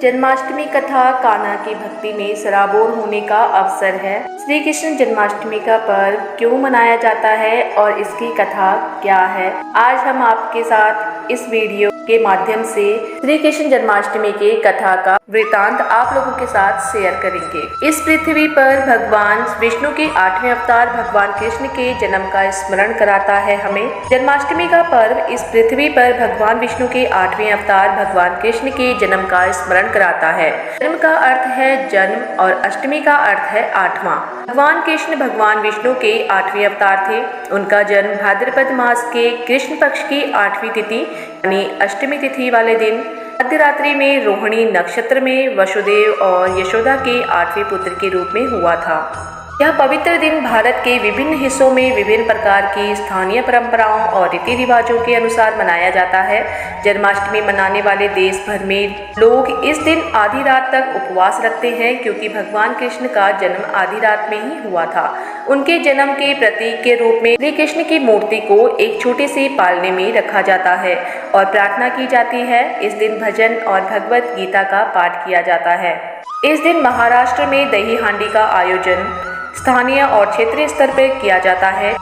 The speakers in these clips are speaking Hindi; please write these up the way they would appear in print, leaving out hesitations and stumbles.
जन्माष्टमी कथा कान्हा की भक्ति में सराबोर होने का अवसर है। श्री कृष्ण जन्माष्टमी का पर्व क्यों मनाया जाता है और इसकी कथा क्या है, आज हम आपके साथ इस वीडियो के माध्यम से श्री कृष्ण जन्माष्टमी के कथा का वृतांत आप लोगों के साथ शेयर करेंगे। इस पृथ्वी पर भगवान विष्णु के 8वें अवतार भगवान कृष्ण के जन्म का स्मरण कराता है हमें। जन्माष्टमी का पर्व इस पृथ्वी पर भगवान विष्णु के 8वें अवतार भगवान कृष्ण के जन्म का स्मरण कराता है। जन्म का अर्थ है जन्म और अष्टमी का अर्थ है 8वां। भगवान कृष्ण भगवान विष्णु के 8वें अवतार थे। उनका जन्म भाद्रपद मास के कृष्ण पक्ष की 8वीं तिथि यानी अष्टमी तिथि वाले दिन मध्यरात्रि में रोहिणी नक्षत्र में वसुदेव और यशोदा के 8वें पुत्र के रूप में हुआ था। यह पवित्र दिन भारत के विभिन्न हिस्सों में विभिन्न प्रकार की स्थानीय परंपराओं और रीति रिवाजों के अनुसार मनाया जाता है। जन्माष्टमी मनाने वाले देश भर में लोग इस दिन आधी रात तक उपवास रखते हैं, क्योंकि भगवान कृष्ण का जन्म आधी रात में ही हुआ था। उनके जन्म के प्रतीक के रूप में श्री कृष्ण की मूर्ति को एक छोटे से पालने में रखा जाता है और प्रार्थना की जाती है। इस दिन भजन और भगवत गीता का पाठ किया जाता है। इस दिन महाराष्ट्र में दही हांडी का आयोजन स्थानीय और क्षेत्रीय स्तर पर किया जाता है।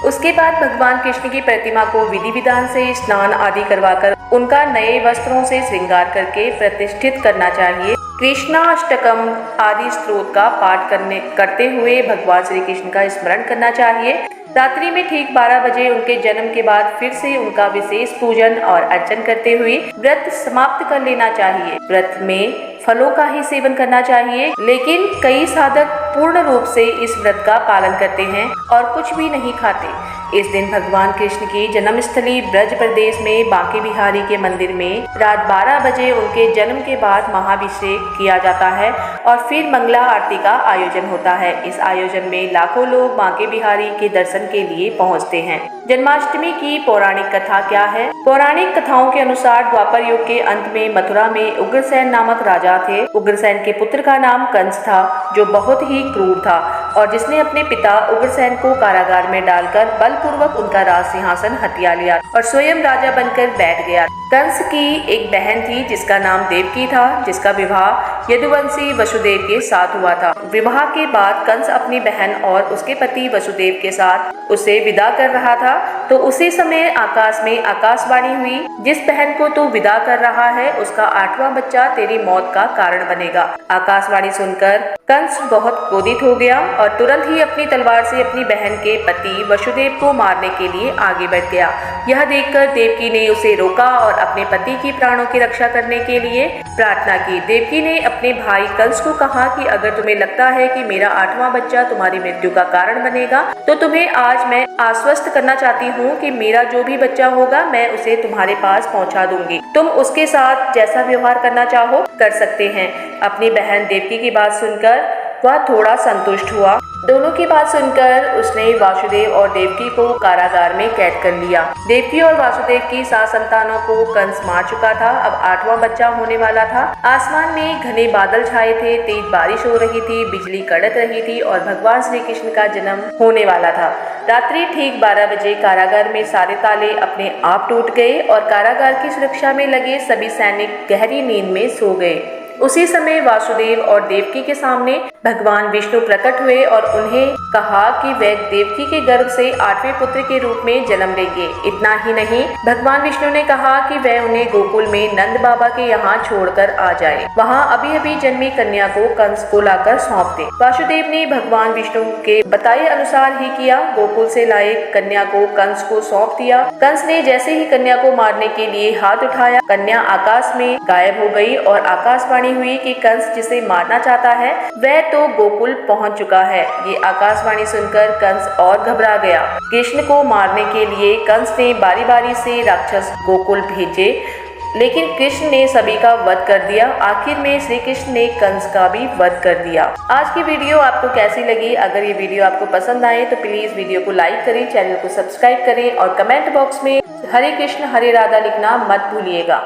उसके बाद भगवान कृष्ण की प्रतिमा को विधि विधान से स्नान आदि करवाकर उनका नए वस्त्रों से श्रृंगार करके प्रतिष्ठित करना चाहिए। कृष्णाष्टकम आदि स्त्रोत का पाठ करते हुए भगवान श्री कृष्ण का स्मरण करना चाहिए। रात्रि में ठीक 12 बजे उनके जन्म के बाद फिर से उनका विशेष पूजन और अर्चन करते हुए व्रत समाप्त कर लेना चाहिए। व्रत में फलों का ही सेवन करना चाहिए, लेकिन कई साधक पूर्ण रूप से इस व्रत का पालन करते हैं और कुछ भी नहीं खाते। इस दिन भगवान कृष्ण की जन्मस्थली ब्रज प्रदेश में बांके बिहारी के मंदिर में रात 12 बजे उनके जन्म के बाद महाभिषेक किया जाता है और फिर मंगला आरती का आयोजन होता है। इस आयोजन में लाखों लोग बांके बिहारी के दर्शन के लिए पहुंचते हैं। जन्माष्टमी की पौराणिक कथा क्या है? पौराणिक कथाओं के अनुसार द्वापर युग के अंत में मथुरा में उग्रसेन नामक राजा थे। उग्रसेन के पुत्र का नाम कंस था, जो बहुत ही क्रूर था और जिसने अपने पिता उग्रसेन को कारागार में डालकर बलपूर्वक उनका राज सिंहासन हथिया लिया और स्वयं राजा बनकर बैठ गया। कंस की एक बहन थी जिसका नाम देवकी था, जिसका विवाह यदुवंशी वसुदेव के साथ हुआ था। विवाह के बाद कंस अपनी बहन और उसके पति वसुदेव के साथ उसे विदा कर रहा था, तो उसी समय आकाश में आकाशवाणी हुई, जिस बहन को तू विदा कर रहा है उसका 8वां बच्चा तेरी मौत का कारण बनेगा। आकाशवाणी सुनकर कंस बहुत क्रोधित हो गया और तुरंत ही अपनी तलवार से अपनी बहन के पति वसुदेव को मारने के लिए आगे बढ़ गया। यह देखकर देवकी ने उसे रोका और अपने पति की प्राणों की रक्षा करने के लिए प्रार्थना की। देवकी ने अपने भाई कंस को कहा कि अगर तुम्हें लगता है कि मेरा 8वां बच्चा तुम्हारी मृत्यु का कारण बनेगा, तो तुम्हें आज मैं आश्वस्त करना चाहती हूँ कि मेरा जो भी बच्चा होगा मैं उसे तुम्हारे पास पहुँचा दूंगी। तुम उसके साथ जैसा व्यवहार करना चाहो कर सकते हैं। अपनी बहन देवकी की बात सुनकर वह थोड़ा संतुष्ट हुआ। दोनों की बात सुनकर उसने वासुदेव और देवकी को कारागार में कैद कर लिया। देवकी और वासुदेव की 7 संतानों को कंस मार चुका था। अब 8वां बच्चा होने वाला था। आसमान में घने बादल छाए थे, तेज बारिश हो रही थी, बिजली कड़क रही थी और भगवान श्री कृष्ण का जन्म होने वाला था। रात्रि ठीक 12 बजे कारागार में सारे ताले अपने आप टूट गए और कारागार की सुरक्षा में लगे सभी सैनिक गहरी नींद में सो गए। उसी समय वासुदेव और देवकी के सामने भगवान विष्णु प्रकट हुए और उन्हें कहा कि वे देवकी के गर्भ से 8वें पुत्र के रूप में जन्म लेंगे। इतना ही नहीं, भगवान विष्णु ने कहा कि वे उन्हें गोकुल में नंद बाबा के यहाँ छोड़कर आ जाए। वहाँ अभी अभी जन्मी कन्या को कंस को लाकर सौंप दे। वासुदेव ने भगवान विष्णु के बताए अनुसार ही किया। गोकुल से लाए कन्या को कंस को सौंप दिया। कंस ने जैसे ही कन्या को मारने के लिए हाथ उठाया, कन्या आकाश में गायब हो गई और आकाशवाणी हुई कि कंस जिसे मारना चाहता है वह तो गोकुल पहुंच चुका है। ये आकाशवाणी सुनकर कंस और घबरा गया। कृष्ण को मारने के लिए कंस ने बारी बारी से राक्षस गोकुल भेजे, लेकिन कृष्ण ने सभी का वध कर दिया। आखिर में श्री कृष्ण ने कंस का भी वध कर दिया। आज की वीडियो आपको कैसी लगी? अगर ये वीडियो आपको पसंद आए तो प्लीज वीडियो को लाइक करें, चैनल को सब्सक्राइब करें और कमेंट बॉक्स में हरे कृष्ण हरे राधा लिखना मत भूलिएगा।